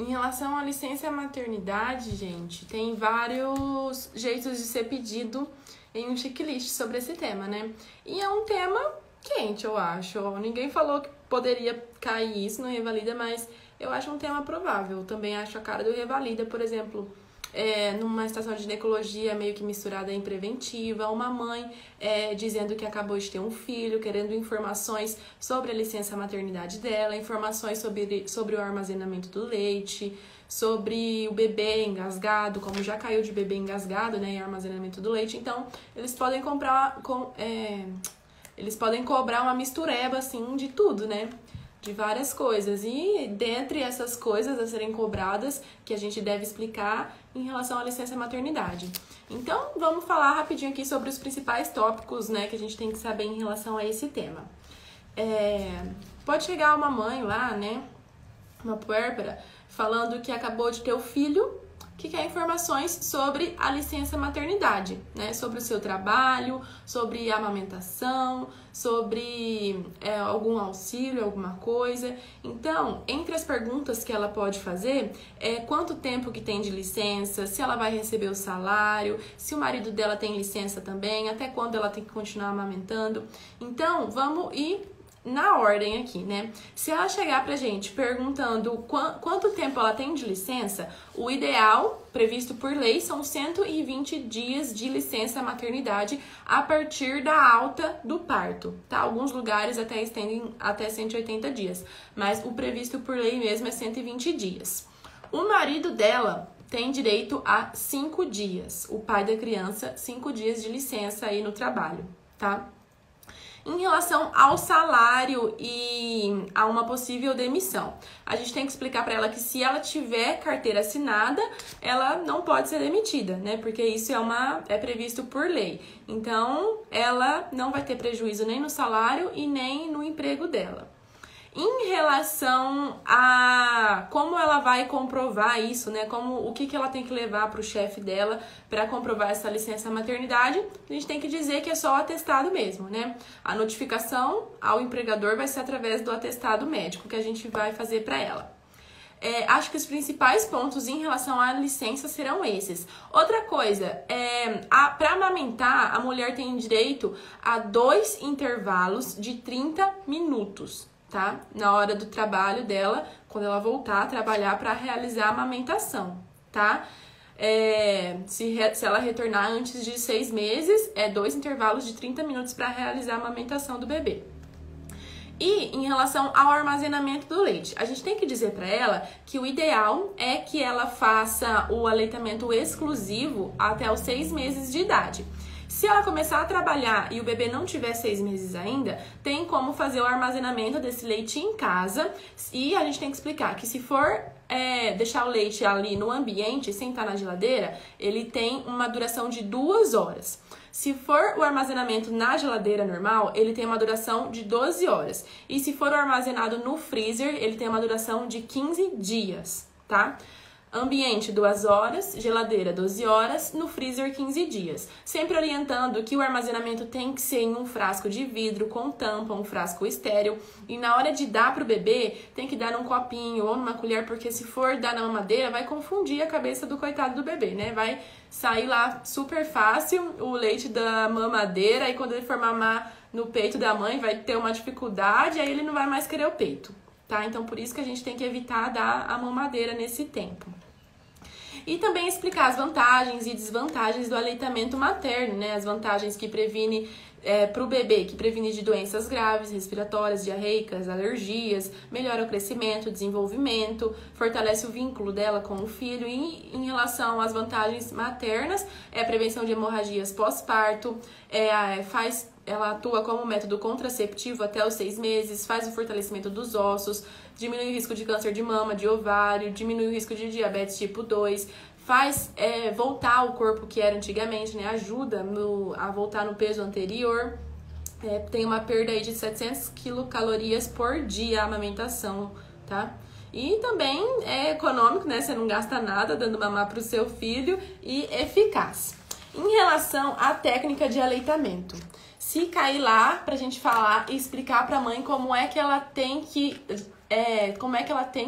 Em relação à licença maternidade, gente, tem vários jeitos de ser pedido em um checklist sobre esse tema, né? E é um tema quente, eu acho. Ninguém falou que poderia cair isso no Revalida, mas eu acho um tema provável. Eu também acho a cara do Revalida, por exemplo, numa estação de ginecologia meio que misturada em preventiva, uma mãe dizendo que acabou de ter um filho, querendo informações sobre a licença maternidade dela, informações sobre o armazenamento do leite, sobre o bebê engasgado, como já caiu de bebê engasgado, né, em armazenamento do leite. Então, eles podem cobrar uma mistureba, assim, de tudo, né? De várias coisas. E dentre essas coisas a serem cobradas, que a gente deve explicar em relação à licença maternidade. Então, vamos falar rapidinho aqui sobre os principais tópicos, né, que a gente tem que saber em relação a esse tema. Pode chegar uma mãe lá, né, uma puérpera, falando que acabou de ter o filho, que quer informações sobre a licença maternidade, né? Sobre o seu trabalho, sobre a amamentação, sobre algum auxílio, alguma coisa. Então, entre as perguntas que ela pode fazer quanto tempo que tem de licença, se ela vai receber o salário, se o marido dela tem licença também, até quando ela tem que continuar amamentando. Então, vamos ir na ordem aqui, né? Se ela chegar pra gente perguntando quanto tempo ela tem de licença, o ideal, previsto por lei, são 120 dias de licença maternidade a partir da alta do parto, tá? Alguns lugares até estendem até 180 dias, mas o previsto por lei mesmo é 120 dias. O marido dela tem direito a 5 dias, o pai da criança, 5 dias de licença aí no trabalho, tá? Em relação ao salário e a uma possível demissão, a gente tem que explicar para ela que se ela tiver carteira assinada, ela não pode ser demitida, né? Porque isso é previsto por lei. Então, ela não vai ter prejuízo nem no salário e nem no emprego dela. Em relação a como ela vai comprovar isso, né? O que ela tem que levar para o chefe dela para comprovar essa licença maternidade, a gente tem que dizer que é só o atestado mesmo, né? A notificação ao empregador vai ser através do atestado médico que a gente vai fazer para ela. Acho que os principais pontos em relação à licença serão esses. Outra coisa, para amamentar, a mulher tem direito a 2 intervalos de 30 minutos. Tá? Na hora do trabalho dela, quando ela voltar a trabalhar para realizar a amamentação, tá? Se ela retornar antes de 6 meses, 2 intervalos de 30 minutos para realizar a amamentação do bebê. E em relação ao armazenamento do leite, a gente tem que dizer para ela que o ideal é que ela faça o aleitamento exclusivo até os 6 meses de idade. Se ela começar a trabalhar e o bebê não tiver 6 meses ainda, tem como fazer o armazenamento desse leite em casa. E a gente tem que explicar que se for deixar o leite ali no ambiente, sem estar na geladeira, ele tem uma duração de 2 horas. Se for o armazenamento na geladeira normal, ele tem uma duração de 12 horas. E se for armazenado no freezer, ele tem uma duração de 15 dias, tá? Ambiente 2 horas, geladeira 12 horas, no freezer 15 dias. Sempre orientando que o armazenamento tem que ser em um frasco de vidro com tampa, um frasco estéril. E na hora de dar pro bebê, tem que dar num copinho ou numa colher, porque se for dar na mamadeira, vai confundir a cabeça do coitado do bebê, né? Vai sair lá super fácil o leite da mamadeira e quando ele for mamar no peito da mãe, vai ter uma dificuldade, aí ele não vai mais querer o peito. Tá? Então, por isso que a gente tem que evitar dar a mamadeira nesse tempo. E também explicar as vantagens e desvantagens do aleitamento materno, né? As vantagens que previne para o bebê, que previne de doenças graves, respiratórias, diarreicas, alergias, melhora o crescimento, o desenvolvimento, fortalece o vínculo dela com o filho. E em relação às vantagens maternas, a prevenção de hemorragias pós-parto, ela atua como método contraceptivo até os 6 meses, faz o fortalecimento dos ossos, diminui o risco de câncer de mama, de ovário, diminui o risco de diabetes tipo 2, faz voltar o corpo que era antigamente, né? Ajuda a voltar no peso anterior, tem uma perda aí de 700 quilocalorias por dia a amamentação, tá? E também é econômico, né? Você não gasta nada dando mamar para o seu filho e eficaz. Em relação à técnica de aleitamento, se cair lá pra gente falar e explicar pra mãe como é que ela tem que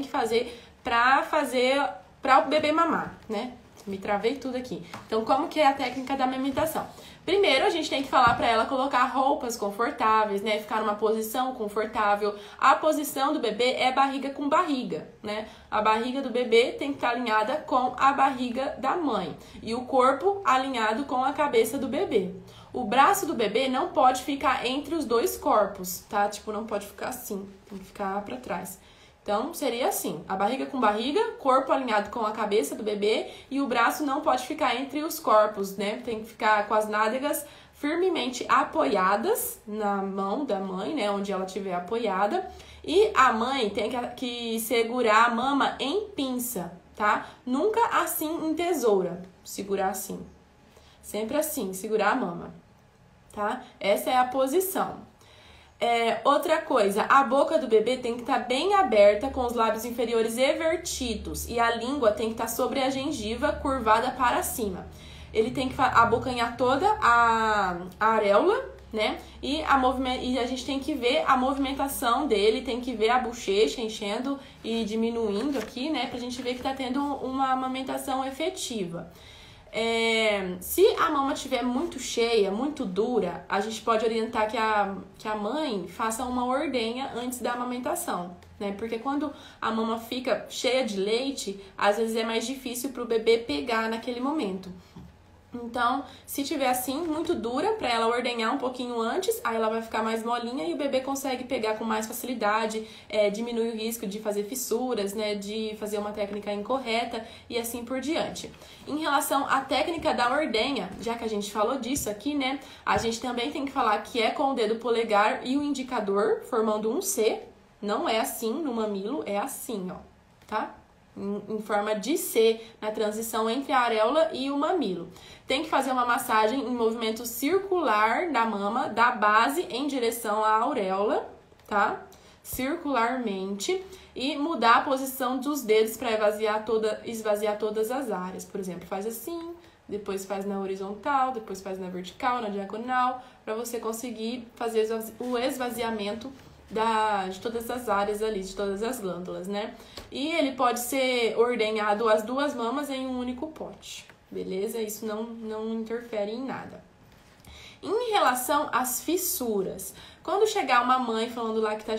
fazer para o bebê mamar, né? Me travei tudo aqui. Então, como que é a técnica da amamentação? Primeiro, a gente tem que falar para ela colocar roupas confortáveis, né? Ficar numa posição confortável. A posição do bebê é barriga com barriga, né? A barriga do bebê tem que estar alinhada com a barriga da mãe. E o corpo alinhado com a cabeça do bebê. O braço do bebê não pode ficar entre os dois corpos, tá? Tipo, não pode ficar assim. Tem que ficar para trás. Então, seria assim, a barriga com barriga, corpo alinhado com a cabeça do bebê e o braço não pode ficar entre os corpos, né? Tem que ficar com as nádegas firmemente apoiadas na mão da mãe, né? Onde ela estiver apoiada. E a mãe tem que segurar a mama em pinça, tá? Nunca assim em tesoura, segurar assim. Sempre assim, segurar a mama, tá? Essa é a posição. Outra coisa, a boca do bebê tem que estar bem aberta com os lábios inferiores evertidos e a língua tem que estar sobre a gengiva curvada para cima. Ele tem que abocanhar toda a areola, né? E a gente tem que ver a movimentação dele, tem que ver a bochecha enchendo e diminuindo aqui, né? Pra gente ver que tá tendo uma amamentação efetiva. Se a mama estiver muito cheia, muito dura, a gente pode orientar que a mãe faça uma ordenha antes da amamentação, né? Porque quando a mama fica cheia de leite, às vezes é mais difícil para o bebê pegar naquele momento. Então, se tiver assim, muito dura, para ela ordenhar um pouquinho antes, aí ela vai ficar mais molinha e o bebê consegue pegar com mais facilidade, diminui o risco de fazer fissuras, né, de fazer uma técnica incorreta e assim por diante. Em relação à técnica da ordenha, já que a gente falou disso aqui, né, a gente também tem que falar que é com o dedo polegar e o indicador, formando um C, não é assim no mamilo, é assim, ó, tá? Em forma de C, na transição entre a areola e o mamilo. Tem que fazer uma massagem em movimento circular da mama, da base em direção à auréola, tá? Circularmente. E mudar a posição dos dedos para esvaziar todas as áreas. Por exemplo, faz assim, depois faz na horizontal, depois faz na vertical, na diagonal, para você conseguir fazer o esvaziamento de todas as áreas ali, de todas as glândulas, né? E ele pode ser ordenhado as duas mamas em um único pote, beleza? Isso não interfere em nada. Em relação às fissuras, quando chegar uma mãe falando lá que tá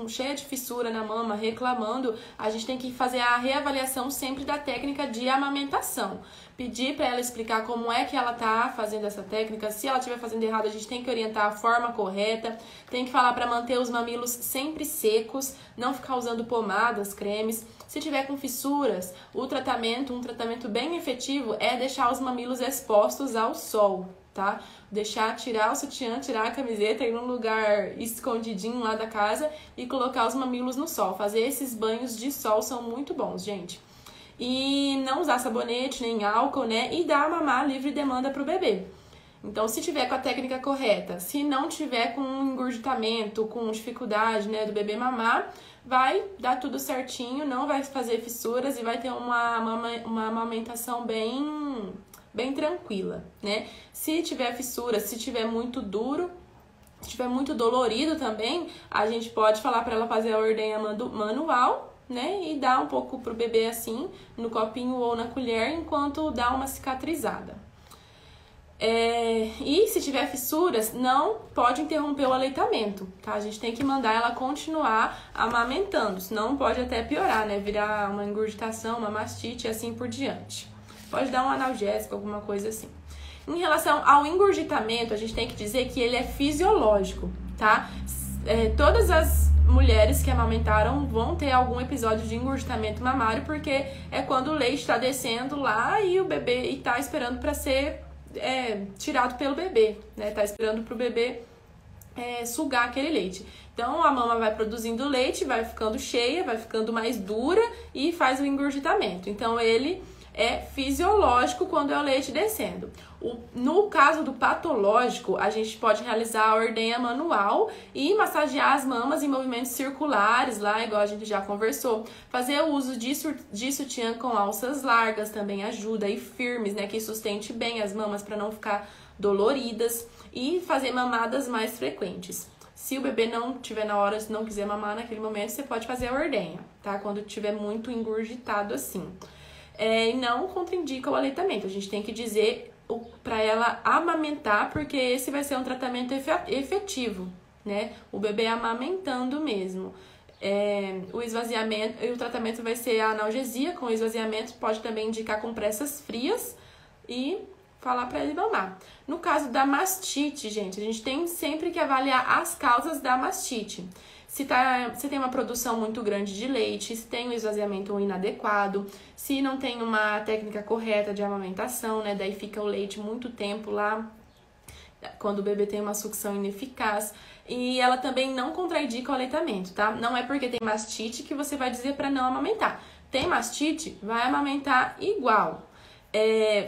cheia de fissura na mama, reclamando, a gente tem que fazer a reavaliação sempre da técnica de amamentação. Pedir para ela explicar como é que ela tá fazendo essa técnica. Se ela estiver fazendo errado, a gente tem que orientar a forma correta. Tem que falar para manter os mamilos sempre secos, não ficar usando pomadas, cremes. Se tiver com fissuras, um tratamento bem efetivo é deixar os mamilos expostos ao sol, tá? Tirar o sutiã, tirar a camiseta, ir num lugar escondidinho lá da casa e colocar os mamilos no sol. Fazer esses banhos de sol são muito bons, gente. E não usar sabonete nem álcool, né? E dar mamar livre demanda pro bebê. Então, se tiver com a técnica correta, se não tiver com engurgitamento, com dificuldade, né, do bebê mamar, vai dar tudo certinho, não vai fazer fissuras e vai ter uma amamentação bem tranquila, né? Se tiver fissura, se tiver muito duro, se tiver muito dolorido também, a gente pode falar para ela fazer a ordenha manual, né? E dar um pouco pro bebê assim, no copinho ou na colher, enquanto dá uma cicatrizada. E se tiver fissuras, não pode interromper o aleitamento, tá? A gente tem que mandar ela continuar amamentando, senão pode até piorar, né? Virar uma engurgitação, uma mastite e assim por diante. Pode dar um analgésico, alguma coisa assim. Em relação ao engurgitamento, a gente tem que dizer que ele é fisiológico, tá? Todas as mulheres que amamentaram vão ter algum episódio de engurgitamento mamário, porque é quando o leite está descendo lá e o bebê está esperando para ser tirado pelo bebê, né? Tá esperando pro bebê sugar aquele leite. Então a mama vai produzindo leite, vai ficando cheia, vai ficando mais dura e faz o engurgitamento. Então ele é fisiológico quando é o leite descendo. No caso do patológico, a gente pode realizar a ordenha manual e massagear as mamas em movimentos circulares, lá, igual a gente já conversou. Fazer o uso de sutiã com alças largas também ajuda, e firmes, né, que sustente bem as mamas para não ficar doloridas, e fazer mamadas mais frequentes. Se o bebê não tiver na hora, se não quiser mamar naquele momento, você pode fazer a ordenha, tá? Quando tiver muito engurgitado assim. E não contraindica o aleitamento. A gente tem que dizer para ela amamentar, porque esse vai ser um tratamento efetivo, né? O bebê amamentando mesmo. O esvaziamento e o tratamento vai ser a analgesia com esvaziamento, pode também indicar compressas frias e falar para ele mamar. No caso da mastite, gente, a gente tem sempre que avaliar as causas da mastite. Se tem uma produção muito grande de leite, se tem um esvaziamento inadequado, se não tem uma técnica correta de amamentação, né? Daí fica o leite muito tempo lá, quando o bebê tem uma sucção ineficaz. E ela também não contraindica o aleitamento, tá? Não é porque tem mastite que você vai dizer para não amamentar. Tem mastite, vai amamentar igual.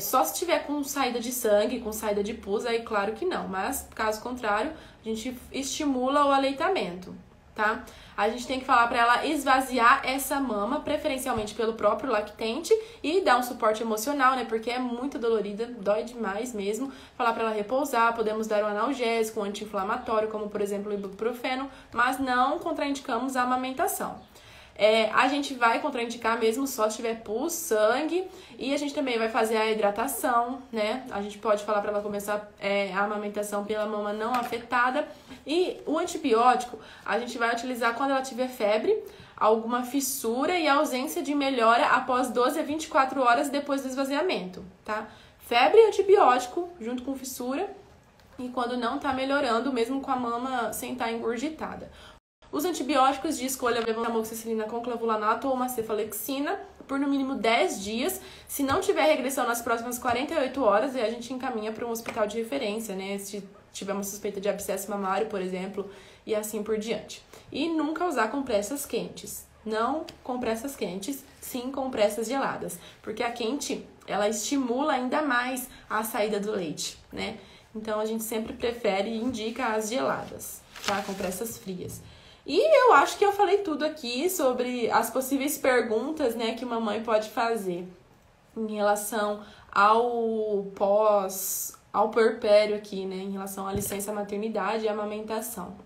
Só se tiver com saída de sangue, com saída de pus, aí claro que não. Mas, caso contrário, a gente estimula o aleitamento, tá? A gente tem que falar para ela esvaziar essa mama, preferencialmente pelo próprio lactente, e dar um suporte emocional, né? Porque é muito dolorida, dói demais mesmo. Falar para ela repousar, podemos dar um analgésico, um anti-inflamatório, como por exemplo o ibuprofeno, mas não contraindicamos a amamentação. A gente vai contraindicar mesmo só se tiver pus, sangue, e a gente também vai fazer a hidratação, né? A gente pode falar para ela começar a amamentação pela mama não afetada. E o antibiótico a gente vai utilizar quando ela tiver febre, alguma fissura e ausência de melhora após 12 a 24 horas depois do esvaziamento, tá? Febre e antibiótico junto com fissura, e quando não tá melhorando, mesmo com a mama sem estar engurgitada. Os antibióticos de escolha vão amoxicilina com clavulanato ou uma cefalexina por no mínimo 10 dias. Se não tiver regressão nas próximas 48 horas, aí a gente encaminha para um hospital de referência, né? Se tiver uma suspeita de abscesso mamário, por exemplo, e assim por diante. E nunca usar compressas quentes. Não compressas quentes, sim compressas geladas. Porque a quente, ela estimula ainda mais a saída do leite, né? Então, a gente sempre prefere e indica as geladas, tá? Compressas frias. E eu acho que eu falei tudo aqui sobre as possíveis perguntas, né, que uma mãe pode fazer em relação ao puerpério aqui, né, em relação à licença maternidade e amamentação.